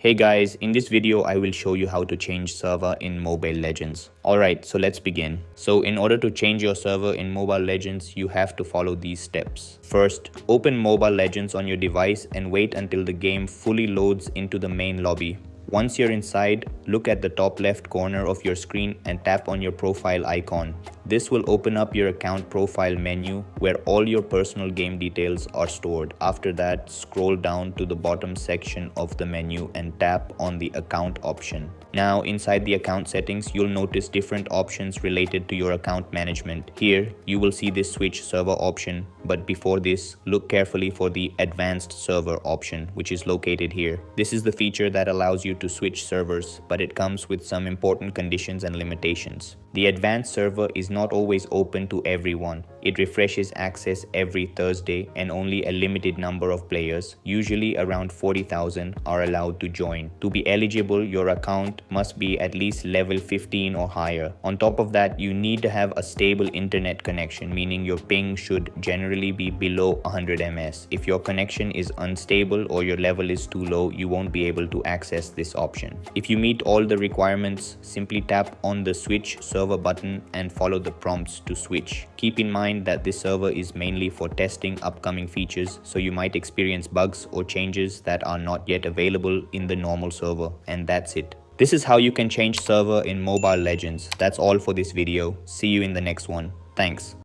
Hey guys, in this video I will show you how to change server in Mobile Legends. Alright, so let's begin. So in order to change your server in Mobile Legends, you have to follow these steps. First, open Mobile Legends on your device and wait until the game fully loads into the main lobby. Once you're inside, look at the top left corner of your screen and tap on your profile icon. This will open up your account profile menu where all your personal game details are stored. After that, scroll down to the bottom section of the menu and tap on the account option. Now, inside the account settings, you'll notice different options related to your account management. Here, you will see this switch server option, but before this, look carefully for the advanced server option, which is located here. This is the feature that allows you to switch servers, but it comes with some important conditions and limitations. The advanced server is not always open to everyone. It refreshes access every Thursday and only a limited number of players, usually around 40,000, are allowed to join. To be eligible, your account must be at least level 15 or higher. On top of that, you need to have a stable internet connection, meaning your ping should generally be below 100 ms. If your connection is unstable or your level is too low, you won't be able to access this option. If you meet all the requirements, simply tap on the switch server button and follow the prompts to switch. Keep in mind that this server is mainly for testing upcoming features, so you might experience bugs or changes that are not yet available in the normal server, and that's it. This is how you can change server in Mobile Legends. That's all for this video. See you in the next one. Thanks.